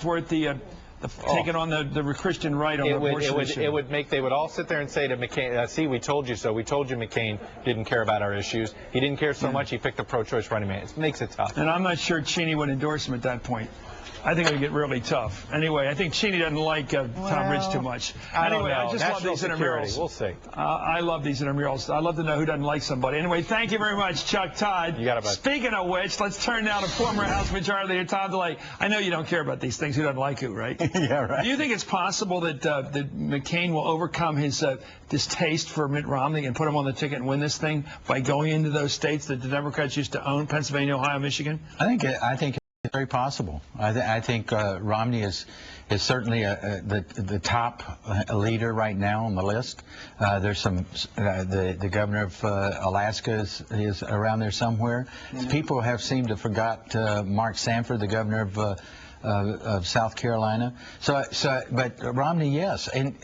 for the taking on the Christian right on the abortion issue. It would make, they would all sit there and say to McCain, see, we told you so. We told you McCain didn't care about our issues. He didn't care so much, he picked a pro-choice running mate. It makes it tough. And I'm not sure Cheney would endorse him at that point. I think it would get really tough. Anyway, I think Cheney doesn't like Tom Ridge too much. Anyway, I just love these intramurals. We'll see. I love these intramurals. I love to know who doesn't like somebody. Anyway, thank you very much, Chuck Todd. You got it, bud. Speaking of which, let's turn now to former House Majority Leader Tom DeLay. I know you don't care about these things. Who doesn't like who, right? Yeah, right. Do you think it's possible that McCain will overcome his distaste for Mitt Romney and put him on the ticket and win this thing by going into those states that the Democrats used to own, Pennsylvania, Ohio, Michigan? I think it's very possible. I think Romney is certainly the top leader right now on the list. There's some the governor of Alaska is around there somewhere. People have seemed to forgot Mark Sanford, the governor of South Carolina. But Romney, yes. And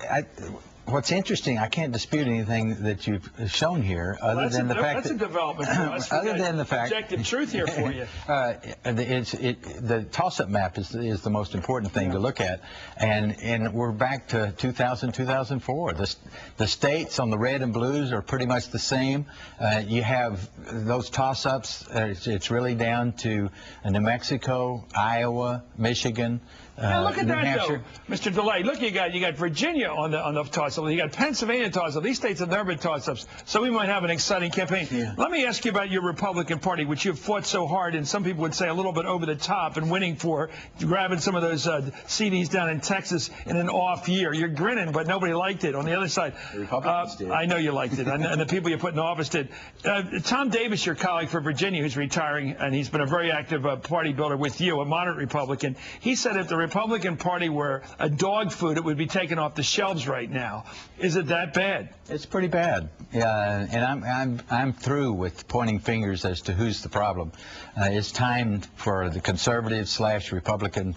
what's interesting, I can't dispute anything that you've shown here, other than the fact that's a development for us. Other than the fact, objective truth here for you. The toss-up map is the most important thing to look at, and we're back to 2000, 2004. The states on the red and blues are pretty much the same. You have those toss-ups. It's really down to New Mexico, Iowa, Michigan. Now look at New that, Hampshire. though, Mr. DeLay. Look, you got Virginia on the toss-up. You got Pennsylvania toss-up. These states have never been toss-ups, so we might have an exciting campaign. Yeah. Let me ask you about your Republican Party, which you've fought so hard, and some people would say a little bit over the top, and winning for grabbing some of those CDs down in Texas in an off year. You're grinning, but nobody liked it. On the other side, the Republicans did. I know you liked it, and the people you put in office did. Tom Davis, your colleague for Virginia, who's retiring, and he's been a very active party builder with you, a moderate Republican. He said if the Republican Party were a dog food, it would be taken off the shelves right now. Is it that bad? It's pretty bad. Yeah, and I'm through with pointing fingers as to who's the problem. It's time for the conservatives / Republicans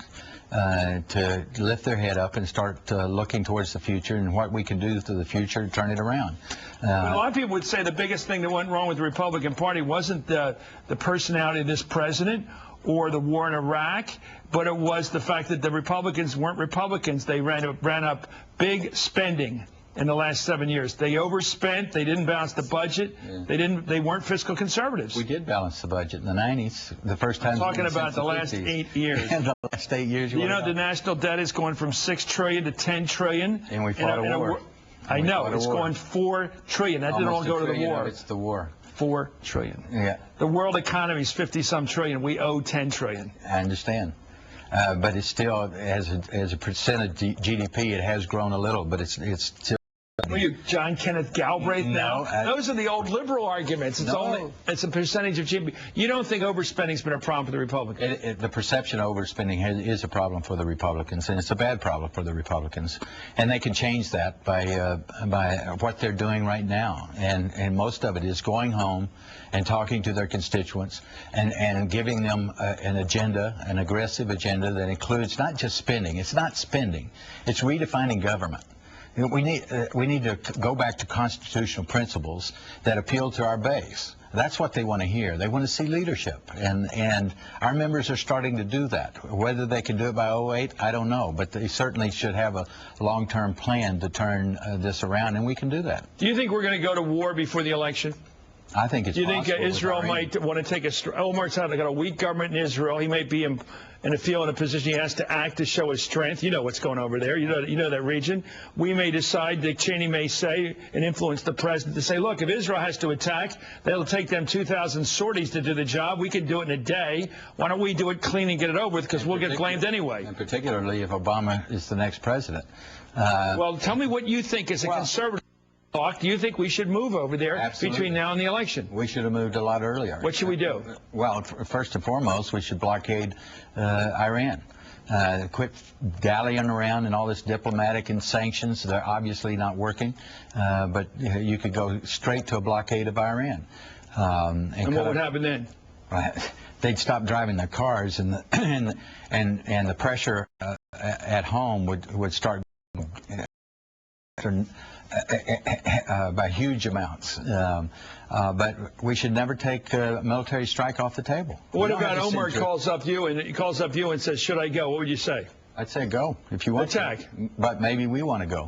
to lift their head up and start looking towards the future and what we can do to the future to turn it around. A lot of people would say the biggest thing that went wrong with the Republican Party wasn't the personality of this president or the war in Iraq, but it was the fact that the Republicans weren't Republicans. They ran up big spending in the last 7 years. They overspent. They didn't balance the budget. Yeah. They weren't fiscal conservatives. We did balance the budget in the 90s. The first time. I'm talking about the last 8 years. In the last 8 years. You know, the national debt is going from $6 trillion to $10 trillion. And we fought a war. I know. It's going $4 trillion. That didn't all go to the war. It's the war. $4 trillion. Yeah. The world economy is 50-some trillion. We owe $10 trillion. I understand. But it's still, as a percent of GDP, it has grown a little, but it's still. Are you John Kenneth Galbraith now? Those are the old liberal arguments. It's a percentage of GDP. You don't think overspending's been a problem for the Republicans? The perception of overspending is a problem for the Republicans, and it's a bad problem for the Republicans. And they can change that by what they're doing right now. And most of it is going home and talking to their constituents and giving them an agenda, an aggressive agenda that includes not just spending. It's not spending. It's redefining government. We need to go back to constitutional principles that appeal to our base. That's what they want to hear. They want to see leadership, and our members are starting to do that. Whether they can do it by 2008, I don't know, but they certainly should have a long-term plan to turn this around, and we can do that. Do you think we're going to go to war before the election? I think it's possible. Do you think Israel might want to take a... Omar's got a weak government in Israel. He might be in a position he has to act to show his strength. You know what's going over there. You know that region. We may decide, Dick Cheney may say, and influence the president to say, look, if Israel has to attack, that'll take them 2,000 sorties to do the job. We can do it in a day. Why don't we do it clean and get it over with, because we'll get blamed anyway. And particularly if Obama is the next president. Well, tell me what you think as a conservative. Do you think we should move over there between now and the election? We should have moved a lot earlier. What should we do? Well, first and foremost, we should blockade Iran. Quit dallying around and all this diplomatic and sanctions. They're obviously not working. But you could go straight to a blockade of Iran. And what would happen then? They'd stop driving their cars, and the pressure at home would start by huge amounts. But we should never take a military strike off the table. What about Omar calls up you and says, should I go? What would you say? I'd say go if you want Attack. to. But maybe we want to go.